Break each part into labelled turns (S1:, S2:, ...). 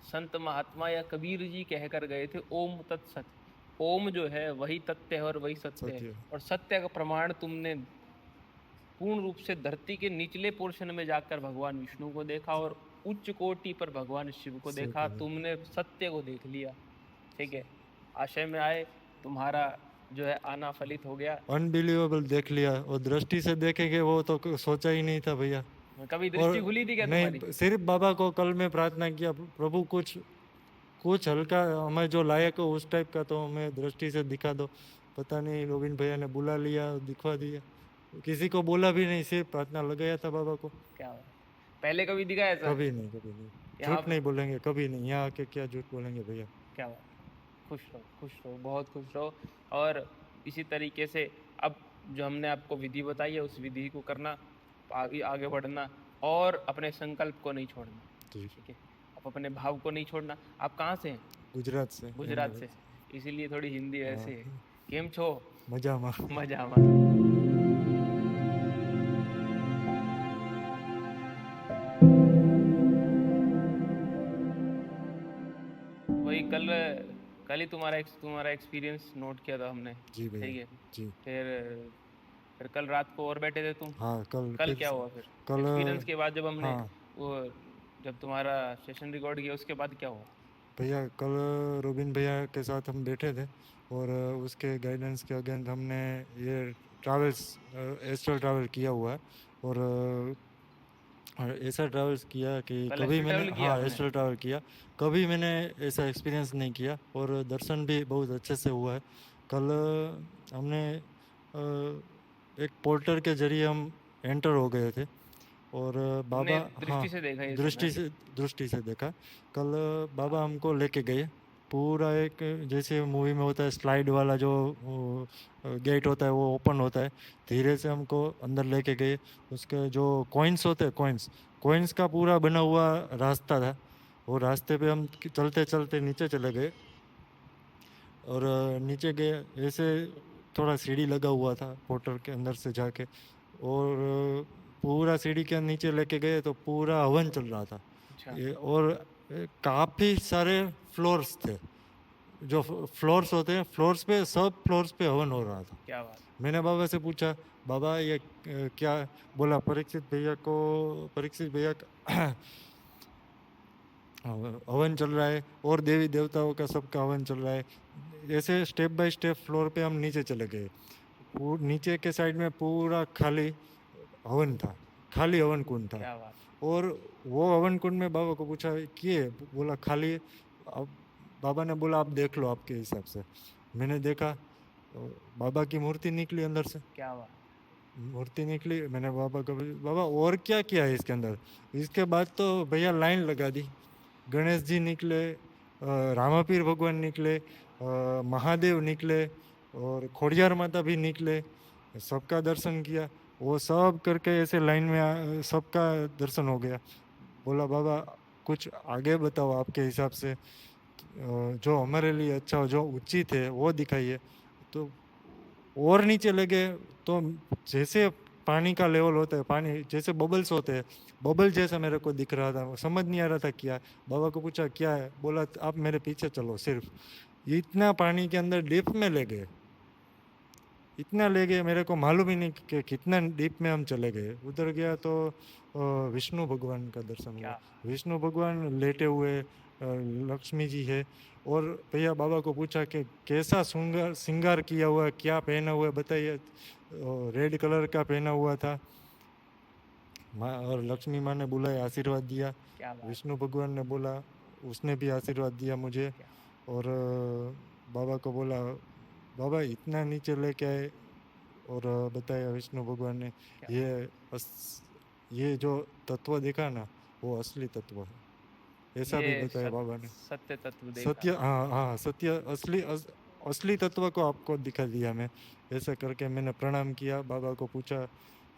S1: संत महात्मा या कबीर जी कह कर गए थे, ओम तत्सत। ओम जो है वही तथ्य है और वही सत्य है।
S2: सत्य।
S1: और सत्य का प्रमाण तुमने पूर्ण रूप से धरती के निचले पोर्शन में जाकर भगवान विष्णु को देखा और उच्च कोटि पर भगवान शिव को
S2: शिव
S1: देखा।
S2: को भी
S1: तुमने सत्य को देख लिया, ठीक है। आशय में आए, तुम्हारा जो है आना फलित हो गया।
S2: अनबिलीवेबल देख लिया, और दृष्टि से देखेंगे वो तो सोचा ही नहीं था भैया।
S1: कभी
S2: और
S1: दृष्टि खुली थी क्या तुम्हारी?
S2: नहीं, सिर्फ बाबा को कल मैं प्रार्थना किया, प्रभु कुछ कुछ हल्का हमें जो लायक हो उस टाइप का तो हमें दृष्टि से दिखा दो। पता नहीं रोबिन भैया ने बुला लिया, दिखवा दिया, किसी को बोला भी नहीं, सिर्फ प्रार्थना लगाया था बाबा को।
S1: क्या बात। पहले कभी दिखा ऐसा?
S2: कभी नहीं, कभी नहीं।
S1: यहाँ
S2: झूठ नहीं बोलेंगे कभी नहीं, यहाँ आके क्या झूठ बोलेंगे भैया।
S1: क्या बात। खुश रहो, खुश रहो, बहुत खुश रहो। और इसी तरीके से अब जो हमने आपको विधि बताई है उस विधि को करना, आगे आगे बढ़ना, और अपने संकल्प को नहीं छोड़ना,
S2: जी।
S1: ठीक है। आप अपने भाव को नहीं छोड़ना। आप कहाँ से हैं?
S2: गुजरात से।
S1: गुजरात से, इसीलिए थोड़ी हिंदी ऐसे है।
S2: हाँ,
S1: केम छो?
S2: मजामा।
S1: मजामा। वही कल कल ही तुम्हारा एक्सपीरियंस नोट किया था हमने,
S2: जी भैया।
S1: ठीक है।
S2: जी।
S1: फिर कल रात को और बैठे थे तुम।
S2: हाँ, कल
S1: कल
S2: फिर
S1: क्या हुआ फिर?
S2: कल।
S1: एक्सपीरियंस के बाद जब हमने
S2: हाँ
S1: वो जब तुम्हारा सेशन रिकॉर्ड किया उसके बाद क्या हुआ?
S2: भैया, कल रोबिन भैया के साथ हम बैठे थे, और उसके गाइडेंस के अगेंस्ट हमने ये ट्रैवल्स, एस्ट्रल ट्रैवल किया हुआ है। और ऐसा ट्रैवल्स किया कि
S1: कल
S2: कभी
S1: एस्ट्रल
S2: मैंने,
S1: ट्रैवल किया
S2: हाँ
S1: आपने?
S2: एस्ट्रल ट्रैवल किया, कभी मैंने ऐसा एक्सपीरियंस नहीं किया, और दर्शन भी बहुत अच्छे से हुआ है। कल हमने एक पोर्टर के जरिए हम एंटर हो गए थे, और
S1: तुमने
S2: बाबा, हाँ
S1: दृष्टि से देखा ये सब है?
S2: दृष्टि से देखा। कल बाबा हमको लेके गए पूरा, एक जैसे मूवी में होता है स्लाइड वाला जो गेट होता है वो ओपन होता है, धीरे से हमको अंदर लेके गए। उसके जो कॉइन्स होते हैं, कॉइन्स कॉइन्स का पूरा बना हुआ रास्ता था, वो रास्ते पे हम चलते चलते नीचे चले गए, और नीचे गए ऐसे, थोड़ा सीढ़ी लगा हुआ था पोर्टल के अंदर से जाके, और पूरा सीढ़ी के नीचे लेके गए तो पूरा हवन चल रहा था।
S1: अच्छा।
S2: ये और काफ़ी सारे फ्लोर्स थे, जो फ्लोर्स होते हैं, फ्लोर्स पे, सब फ्लोर्स पे हवन हो रहा था।
S1: क्या बात।
S2: मैंने बाबा से पूछा, बाबा ये क्या? बोला परीक्षित भैया का हवन चल रहा है, और देवी देवताओं का सबका हवन चल रहा है। ऐसे स्टेप बाय स्टेप फ्लोर पे हम नीचे चले गए। नीचे के साइड में पूरा खाली हवन था, खाली हवन कुंड था।
S1: क्या बात।
S2: और वो हवन कुंड में बाबा को पूछा किए, बोला खाली है। अब बाबा ने बोला आप देख लो आपके हिसाब से। मैंने देखा तो बाबा की मूर्ति निकली अंदर से,
S1: क्या बात।
S2: मूर्ति निकली। मैंने बाबा को, बाबा और क्या किया है इसके अंदर? इसके बाद तो भैया लाइन लगा दी। गणेश जी निकले, रामापीर भगवान निकले, महादेव निकले, और खोड़ियार माता भी निकले, सबका दर्शन किया। वो सब करके ऐसे लाइन में सबका दर्शन हो गया। बोला बाबा कुछ आगे बताओ आपके हिसाब से, जो हमारे लिए अच्छा हो, जो उचित है वो दिखाइए। तो और नीचे लगे तो जैसे पानी का लेवल होता है, पानी जैसे बबल्स होते हैं, बबल जैसा मेरे को दिख रहा था, समझ नहीं आ रहा था क्या। बाबा को पूछा क्या है, बोला आप मेरे पीछे चलो। सिर्फ इतना पानी के अंदर डीप में ले गए, इतना ले गए, मेरे को मालूम ही नहीं कि कितना डीप में हम चले गए। उधर गया तो विष्णु भगवान का दर्शन हुआ।
S1: क्या।
S2: विष्णु भगवान लेटे हुए, लक्ष्मी जी है। और भैया बाबा को पूछा कि कैसा श्रृंगार श्रृंगार किया हुआ है, क्या पहना हुआ है बताइए। रेड कलर का पहना हुआ था। माँ और लक्ष्मी माँ ने बुलाया, आशीर्वाद दिया।
S1: क्या बात।
S2: विष्णु भगवान ने बोला, उसने भी आशीर्वाद दिया मुझे।
S1: क्या।
S2: और बाबा को बोला, बाबा इतना नीचे लेके आए, और बताया विष्णु भगवान ने,
S1: क्या बात।
S2: ये ये जो तत्व देखा ना, वो असली तत्व है, ऐसा भी
S1: ये
S2: बताया बाबा ने।
S1: सत्य तत्व देखा।
S2: सत्य, हाँ हाँ, सत्य असली असली तत्व को आपको दिखा दिया मैं। ऐसा करके मैंने प्रणाम किया, बाबा को पूछा,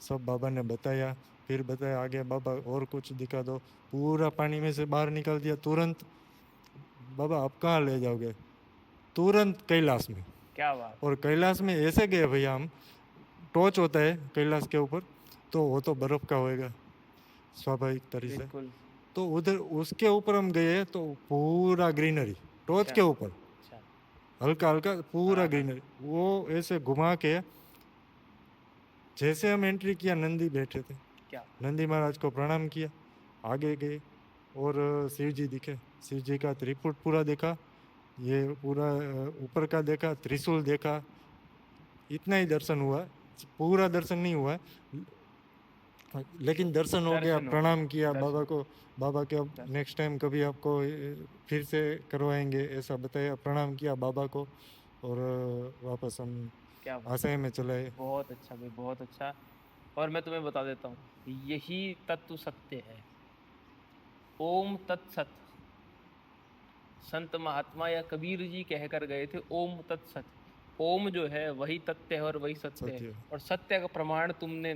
S2: सब बाबा ने बताया। फिर बताया आगे, बाबा और कुछ दिखा दो। पूरा पानी में से बाहर निकाल दिया तुरंत। बाबा आप कहाँ ले जाओगे? तुरंत कैलाश में।
S1: क्या बात।
S2: और कैलाश में ऐसे गए भैया हम, टॉर्च होता है कैलाश के ऊपर, तो वो तो बर्फ का होएगा स्वाभाविक तरीके से।
S1: बिल्कुल।
S2: तो उधर उसके ऊपर हम गए तो पूरा ग्रीनरी टॉर्च
S1: अच्छा
S2: के ऊपर
S1: अच्छा।
S2: हल्का हल्का पूरा
S1: हाँ हाँ।
S2: ग्रीनरी, वो ऐसे घुमा के जैसे हम एंट्री किया नंदी बैठे थे,
S1: क्या
S2: नंदी महाराज को प्रणाम किया, आगे गए और शिव जी दिखे, शिव जी का त्रिपुट पूरा देखा, ये पूरा ऊपर का देखा, त्रिशूल देखा, इतना ही दर्शन हुआ, पूरा दर्शन नहीं हुआ, लेकिन दर्शन हो गया,
S1: दर्शन हो
S2: प्रणाम किया बाबा
S1: दर्शन
S2: को। बाबा के अब
S1: दर्शन
S2: नेक्स्ट टाइम कभी आपको फिर से करवाएंगे ऐसा बताया, प्रणाम किया बाबा को और वापस हम
S1: क्या बात।
S2: आशय में चले आए।
S1: बहुत अच्छा भाई, बहुत अच्छा। और मैं तुम्हें बता देता हूँ, यही तत्व सत्य है। ओम तत्सत। संत महात्मा या कबीर जी कहकर गए थे ओम तत्सत। ओम जो है वही तत्व है और वही सत्य है।
S2: सत्य
S1: और सत्य का प्रमाण तुमने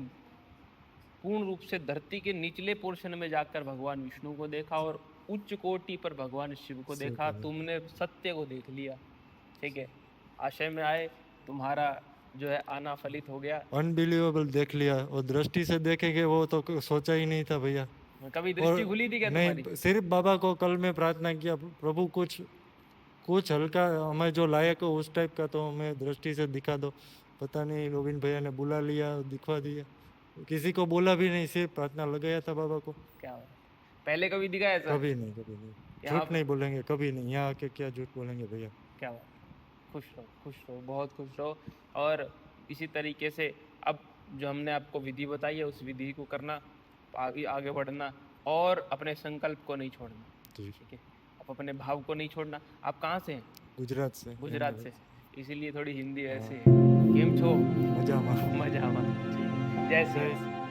S1: पूर्ण रूप से धरती के निचले पोर्शन में जाकर भगवान विष्णु को देखा और उच्च कोटि पर भगवान शिव को
S2: शिव
S1: देखा।
S2: को देखा।
S1: तुमने सत्य को देख लिया, ठीक है। आशय में आए, तुम्हारा जो है आना फलित हो गया।
S2: अनबिलीवेबल देख लिया, और दृष्टि से देखेंगे वो तो सोचा ही नहीं था भैया।
S1: कभी
S2: और
S1: दृष्टि खुली थी क्या तुम्हारी?
S2: नहीं, सिर्फ बाबा को कल में प्रार्थना किया, प्रभु कुछ कुछ हल्का हमें जो लायक हो उस टाइप का तो हमें दृष्टि से दिखा दो। पता नहीं गोविंद भैया ने बुला लिया, दिखवा दिया, किसी को बोला भी नहीं, सिर्फ प्रार्थना लगाया था बाबा को।
S1: क्या बात है। पहले कभी दिखा ऐसा?
S2: कभी नहीं, कभी नहीं,
S1: यहाँ
S2: झूठ नहीं बोलेंगे, कभी नहीं, यहाँ आके क्या झूठ बोलेंगे भैया।
S1: क्या बात है। खुश रहो, बहुत खुश रहो। और इसी तरीके से अब जो हमने आपको विधि बताई है उस विधि को करना, आगे आगे बढ़ना और अपने संकल्प को नहीं छोड़ना,
S2: जी,
S1: ठीक है। आप अपने भाव को नहीं छोड़ना। आप कहाँ से हैं?
S2: गुजरात से।
S1: गुजरात से, इसीलिए थोड़ी हिंदी
S2: हाँ।
S1: ऐसे है। केम छो?
S2: मजा में।
S1: मजा आवा। ठीक। जय श्री राम।